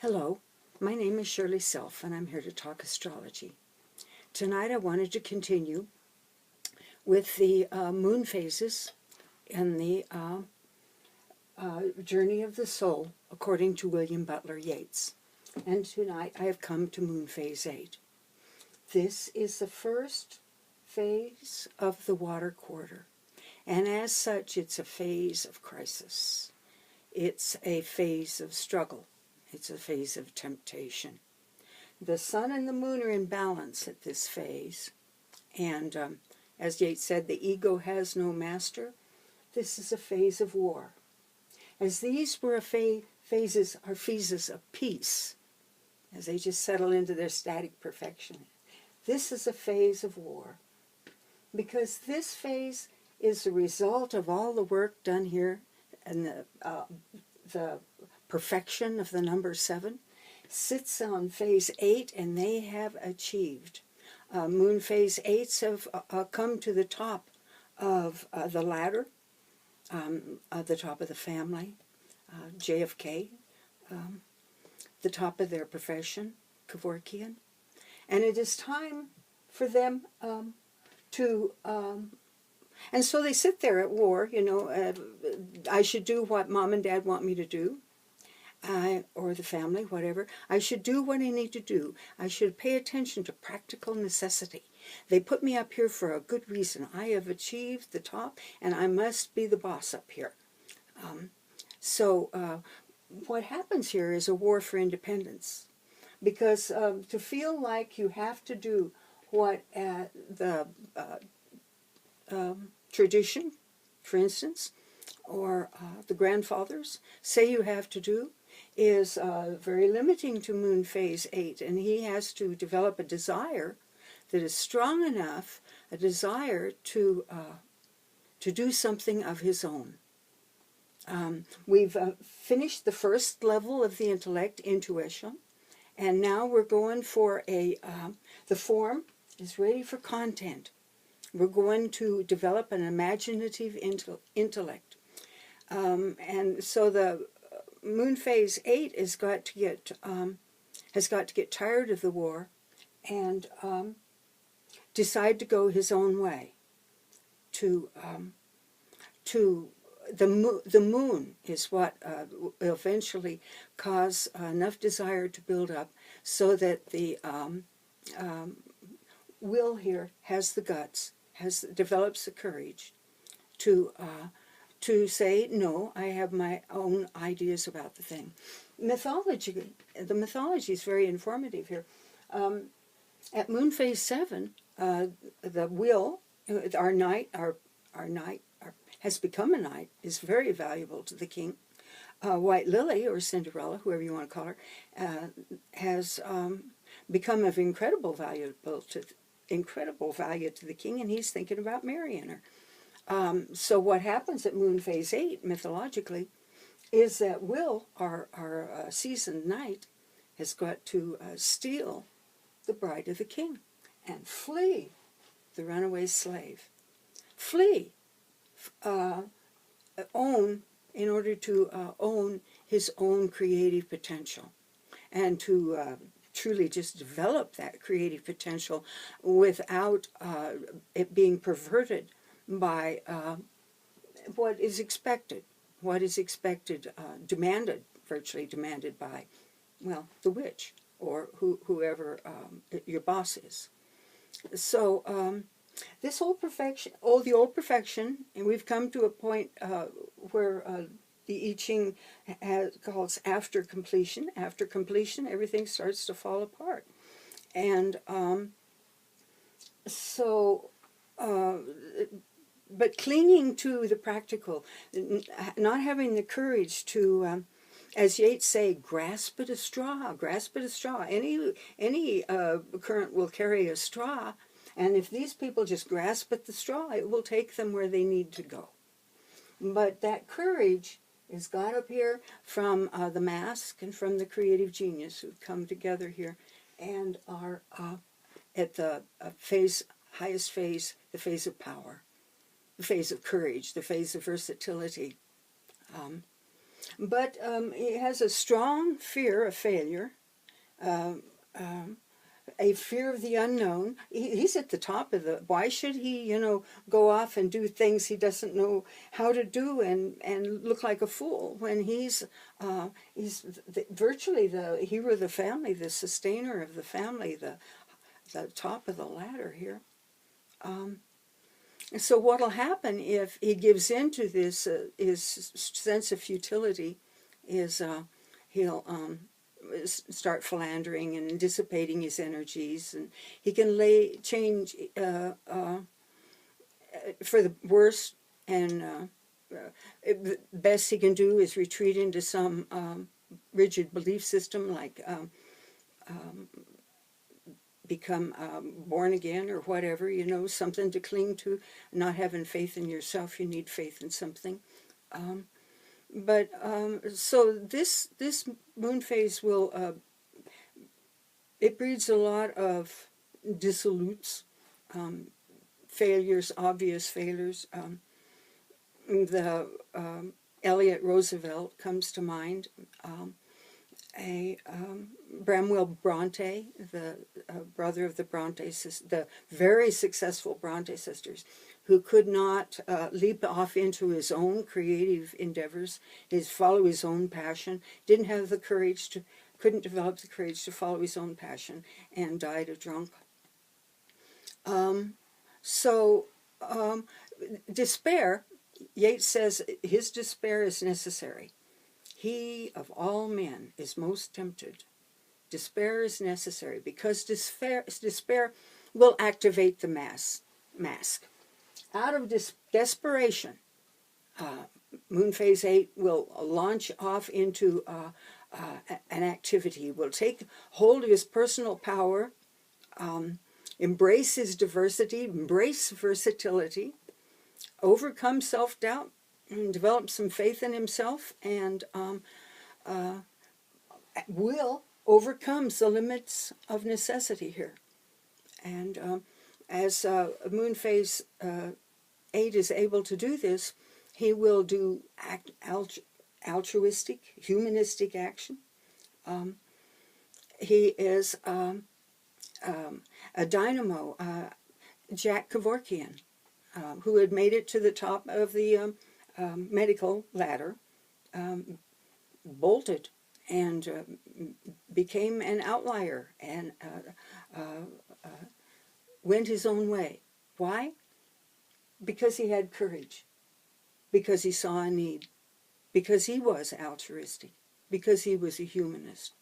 Hello, my name is Shirley Self, and I'm here to talk astrology. Tonight I wanted to continue with the moon phases and the journey of the soul according to William Butler Yeats. And tonight I have come to moon phase 8. This is the first phase of the water quarter, and as such it's a phase of crisis. It's a phase of struggle. It's a phase of temptation. The sun and the moon are in balance at this phase. And as Yeats said, the ego has no master. This is a phase of war. As these were phases of peace, as they just settle into their static perfection, this is a phase of war. Because this phase is the result of all the work done here and the perfection of the number 7 sits on phase 8, and they have achieved. Moon phase 8s have come to the top of the ladder, the top of the family, JFK, the top of their profession, Kevorkian. And it is time for them and so they sit there at war, I should do what mom and dad want me to do. Or the family, whatever. I should do what I need to do. I should pay attention to practical necessity. They put me up here for a good reason. I have achieved the top, and I must be the boss up here. So what happens here is a war for independence. Because to feel like you have to do what the tradition, for instance, or the grandfathers say you have to do, is very limiting to moon phase 8, and he has to develop a desire that is strong enough, a desire to do something of his own. We've finished the first level of the intellect, intuition, and now we're going for the form is ready for content. We're going to develop an imaginative intellect. And so the moon phase 8 has got to get tired of the war and decide to go his own way. The moon is what will eventually cause enough desire to build up so that the will here has the guts, develops the courage to say, no, I have my own ideas about the thing. The mythology is very informative here. At moon phase 7, the will, our knight has become a knight, is very valuable to the king. White Lily, or Cinderella, whoever you want to call her, has become of incredible value to the king, and he's thinking about marrying her. So what happens at moon phase 8, mythologically, is that Will, our seasoned knight, has got to steal the bride of the king and flee the runaway slave. Flee, in order to own his own creative potential and to truly just develop that creative potential without it being perverted by what is expected, virtually demanded by, well, the witch or whoever your boss is. So this whole perfection, the old perfection, and we've come to a point where the I Ching calls after completion. After completion, everything starts to fall apart. And but clinging to the practical, not having the courage to, as Yeats say, grasp at a straw, grasp at a straw. Any current will carry a straw, and if these people just grasp at the straw, it will take them where they need to go. But that courage is got up here from the mask and from the creative genius who've come together here and are at the highest phase, the phase of power, the phase of courage, the phase of versatility. But he has a strong fear of failure, um, a fear of the unknown. He's at the top of the, why should he, go off and do things he doesn't know how to do and look like a fool when he's virtually the hero of the family, the sustainer of the family, the top of the ladder here. So what'll happen if he gives in to this his sense of futility is he'll start philandering and dissipating his energies, and he can change for the worse, and the best he can do is retreat into some rigid belief system, like become born again or whatever, something to cling to. Not having faith in yourself, you need faith in something. So this moon phase will it breeds a lot of dissolutes, failures, obvious failures. The Elliot Roosevelt comes to mind. Bramwell Bronte, the brother of the Bronte sisters, the very successful Bronte sisters, who could not leap off into his own creative endeavors, follow his own passion, didn't have the courage to, couldn't develop the courage to follow his own passion, and died a drunk. Despair, Yeats says his despair is necessary. He, of all men, is most tempted. Despair is necessary because despair will activate the mask. Out of desperation, Moon Phase 8 will launch off into an activity. He will take hold of his personal power, embrace his diversity, embrace versatility, overcome self-doubt, and develop some faith in himself, and will overcome the limits of necessity here. And as Moon Phase 8 is able to do this, he will do altruistic, humanistic action. He is a dynamo, Jack Kevorkian, who had made it to the top of the medical ladder, bolted and became an outlier and went his own way. Why? Because he had courage, because he saw a need, because he was altruistic, because he was a humanist,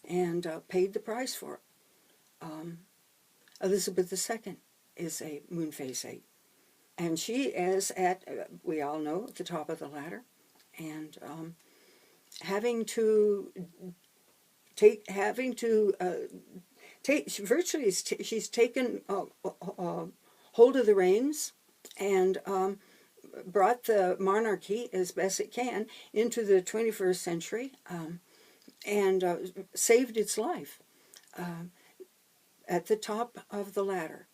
and paid the price for it. Elizabeth II is a Moon Phase 8. And she is at, we all know, at the top of the ladder, and having to take, virtually, she's taken hold of the reins and brought the monarchy as best it can into the 21st century, and saved its life at the top of the ladder,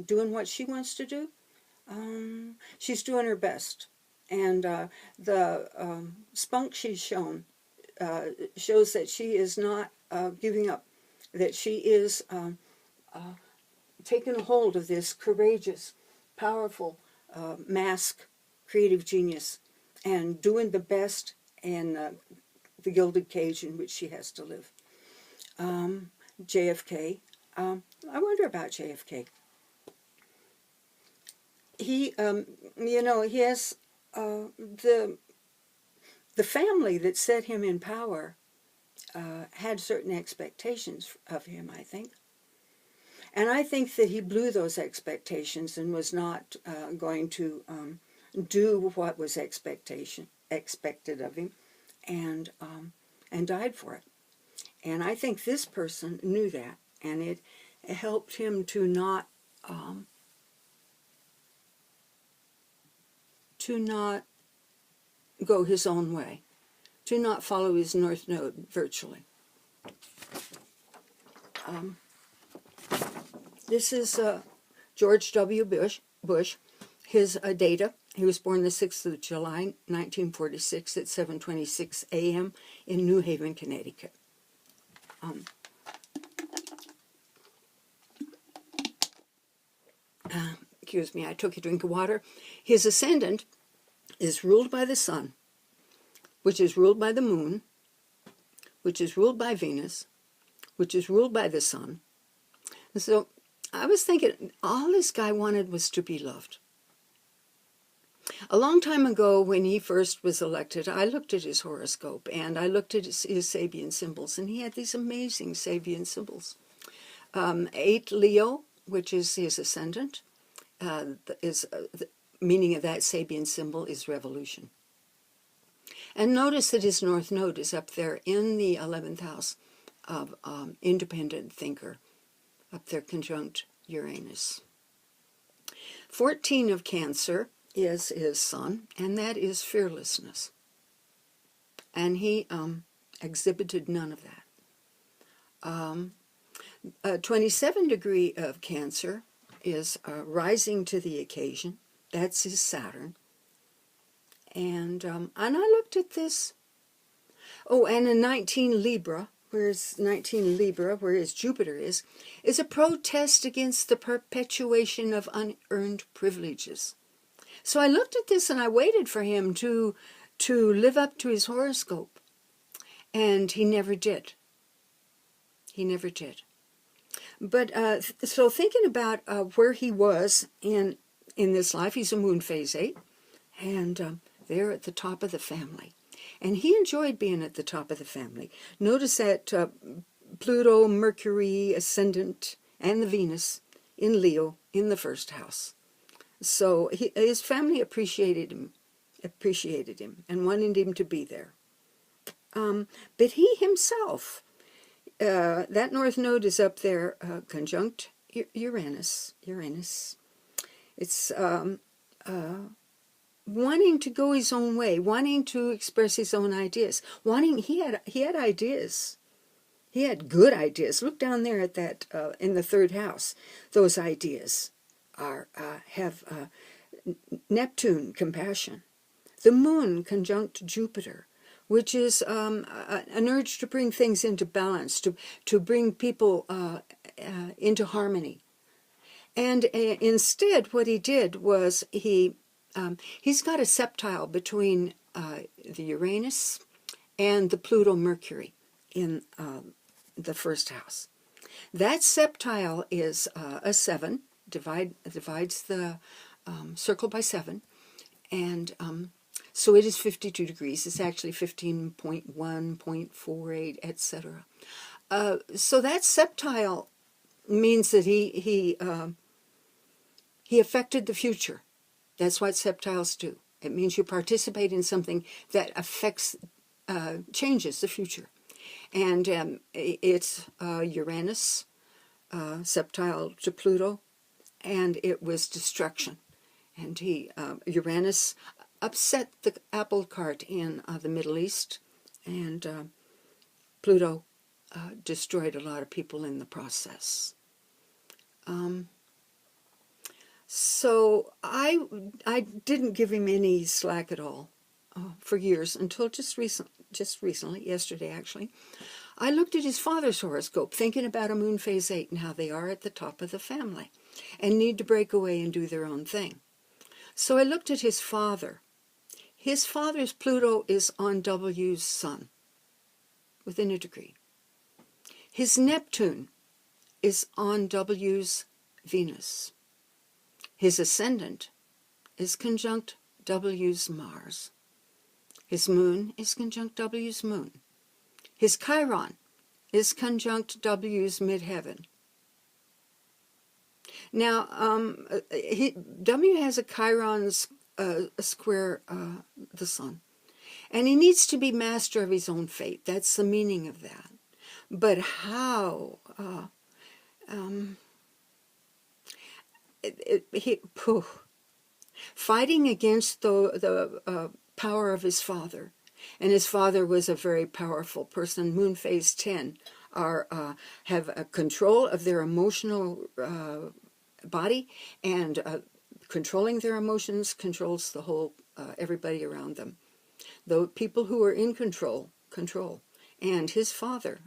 doing what she wants to do. She's doing her best, and the spunk she's shown shows that she is not giving up, that she is taking hold of this courageous, powerful mask creative genius and doing the best in the gilded cage in which she has to live. JFK, I wonder about JFK. He, he has the family that set him in power had certain expectations of him, I think. And I think that he blew those expectations and was not going to do what was expected of him, and died for it. And I think this person knew that, and it helped him to not go his own way, to not follow his North Node virtually. This is George W. Bush, his data, He was born the 6th of July, 1946 at 7:26 a.m. in New Haven, Connecticut. Excuse me, I took a drink of water. His ascendant is ruled by the sun, which is ruled by the moon, which is ruled by Venus, which is ruled by the sun. And so I was thinking, all this guy wanted was to be loved. A long time ago, when he first was elected, I looked at his horoscope, and I looked at his Sabian symbols, and he had these amazing Sabian symbols. 8 Leo, which is his ascendant, the meaning of that Sabian symbol is revolution. And notice that his North Node is up there in the 11th house of independent thinker, up there conjunct Uranus. 14 of Cancer is his sun, and that is fearlessness. And he exhibited none of that. 27 degree of Cancer is rising to the occasion. That's his Saturn. And I looked at this. Oh, and a 19 Libra, where his Jupiter is a protest against the perpetuation of unearned privileges. So I looked at this and I waited for him to live up to his horoscope. And he never did. He never did. But so thinking about where he was in this life, he's a moon phase 8, and they're at the top of the family. And he enjoyed being at the top of the family. Notice that Pluto, Mercury, Ascendant, and the Venus in Leo in the first house. So his family appreciated him, and wanted him to be there. But he himself, that North Node is up there, conjunct Uranus. It's wanting to go his own way, wanting to express his own ideas, he had ideas. He had good ideas. Look down there at that in the 3rd house. Those ideas have Neptune, compassion. The moon conjunct Jupiter, which is an urge to bring things into balance, to bring people into harmony. And instead, what he did was he's got a septile between the Uranus and the Pluto-Mercury in the 1st house. That septile is a 7, divides the circle by 7, and so it is 52 degrees. It's actually 15.1, 0.48, etc. So that septile means that he affected the future. That's what septiles do. It means you participate in something that affects, changes the future. And it's Uranus, septile to Pluto, and it was destruction. And Uranus upset the apple cart in the Middle East, and Pluto destroyed a lot of people in the process. So I didn't give him any slack at all for years, until just recently, yesterday actually. I looked at his father's horoscope, thinking about a moon phase 8 and how they are at the top of the family and need to break away and do their own thing. So I looked at his father. His father's Pluto is on W's sun, within a degree. His Neptune is on W's Venus. His ascendant is conjunct W's Mars. His moon is conjunct W's moon. His Chiron is conjunct W's midheaven. Now, W has a Chiron square the sun. And he needs to be master of his own fate. That's the meaning of that. But how? Fighting against the power of his father. And his father was a very powerful person. Moon phase 10 have a control of their emotional body and controlling their emotions controls the whole, everybody around them. The people who are in control, and his father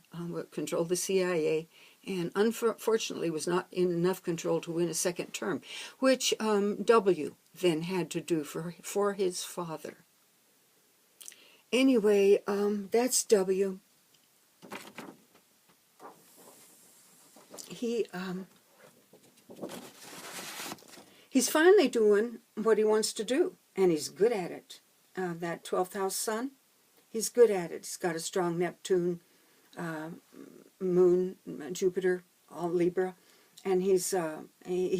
controlled the CIA, and unfortunately was not in enough control to win a second term, which W then had to do for his father. Anyway, that's W. He's finally doing what he wants to do, and he's good at it. That 12th house sun, he's good at it. He's got a strong Neptune, Moon, Jupiter, all Libra, and he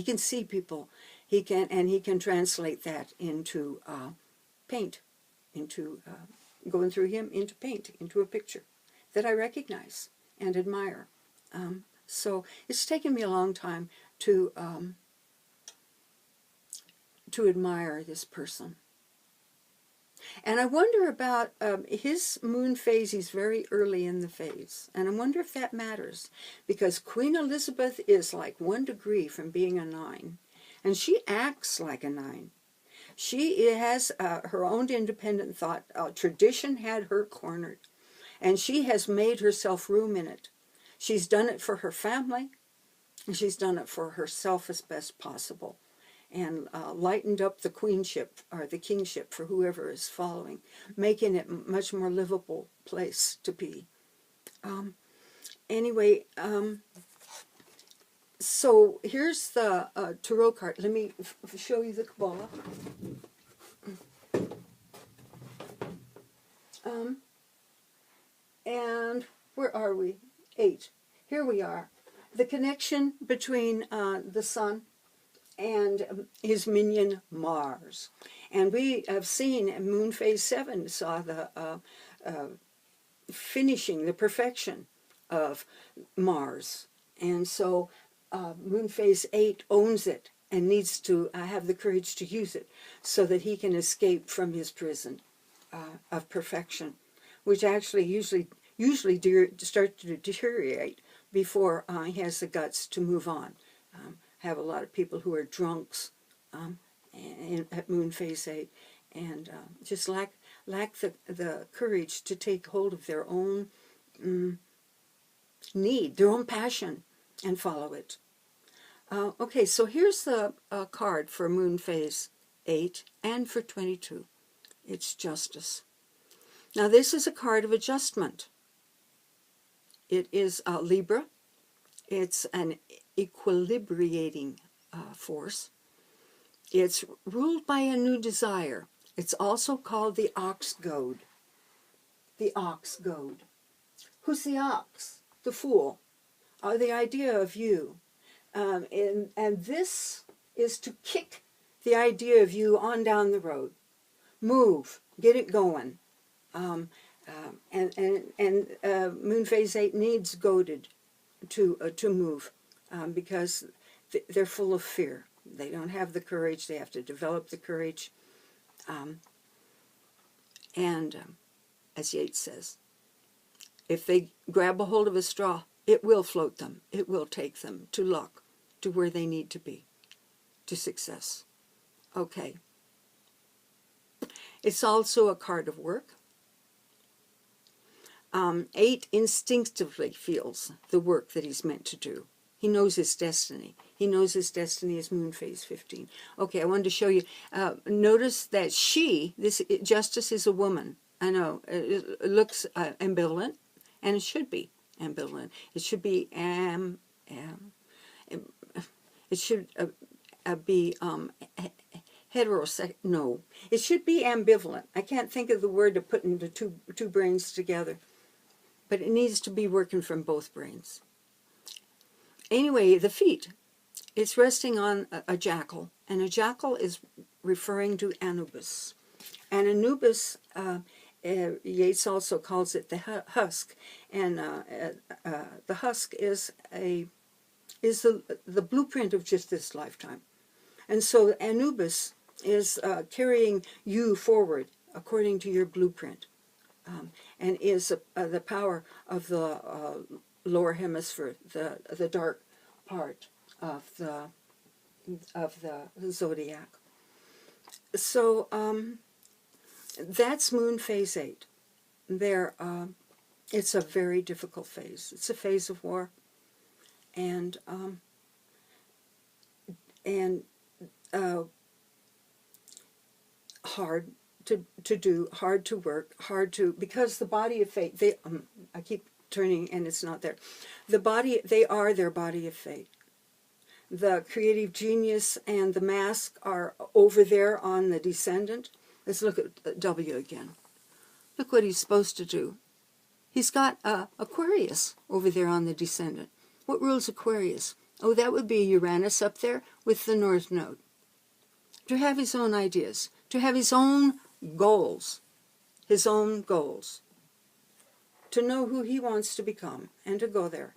can see people. He can translate that into paint, into going through him into paint, into a picture that I recognize and admire. So it's taken me a long time to admire this person. And I wonder about his moon phase. He's very early in the phase. And I wonder if that matters. Because Queen Elizabeth is like 1 degree from being a 9. And she acts like a 9. She has her own independent thought. Tradition had her cornered. And she has made herself room in it. She's done it for her family. And she's done it for herself as best possible. And lightened up the queenship or the kingship for whoever is following, making it a much more livable place to be. Anyway, so here's the tarot card. Let me show you the Kabbalah. And where are we? 8. Here we are. The connection between the sun and his minion Mars. And we have seen Moon Phase 7 saw the finishing, the perfection of Mars. And so Moon Phase 8 owns it and needs to have the courage to use it so that he can escape from his prison of perfection, which actually usually starts to deteriorate before he has the guts to move on. Have a lot of people who are drunks at Moon Phase 8 and just lack the courage to take hold of their own need, their own passion, and follow it. Okay, so here's the card for Moon Phase 8 and for 22. It's Justice. Now this is a card of adjustment. It is Libra. It's an equilibrating force. It's ruled by a new desire. It's also called the ox goad. The ox goad. Who's the ox? The fool. The idea of you. And this is to kick the idea of you on down the road. Move. Get it going. And Moon Phase 8 needs goaded to move because they're full of fear. They don't have the courage. They have to develop the courage. As Yeats says, if they grab a hold of a straw, it will float them. It will take them to luck, to where they need to be, to success. Okay. It's also a card of work. 8 instinctively feels the work that he's meant to do. He knows his destiny. He knows his destiny is Moon Phase 15. Okay, I wanted to show you. Notice that Justice is a woman. I know, it looks ambivalent, and it should be ambivalent. It should be heterosexual. No, it should be ambivalent. I can't think of the word to put into two brains together. But it needs to be working from both brains. Anyway, the feet. It's resting on a jackal. And a jackal is referring to Anubis. And Anubis, Yeats also calls it the husk. And the husk is the blueprint of just this lifetime. And so Anubis is carrying you forward according to your blueprint. And is the power of the lower hemisphere, the dark part of the the zodiac. So that's moon phase 8. There, it's a very difficult phase. It's a phase of war, and hard to do, hard to work, hard to, because the body of fate, they, I keep turning and it's not there. The body, they are their body of fate. The creative genius and the mask are over there on the descendant. Let's look at W again. Look what he's supposed to do. He's got Aquarius over there on the descendant. What rules Aquarius? Oh, that would be Uranus up there with the North Node. To have his own ideas, to have his own goals, to know who he wants to become and to go there.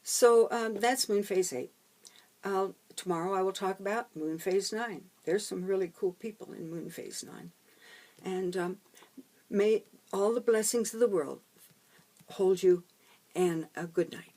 So that's moon phase 8. Tomorrow I will talk about moon phase 9. There's some really cool people in moon phase 9. And may all the blessings of the world hold you, and a good night.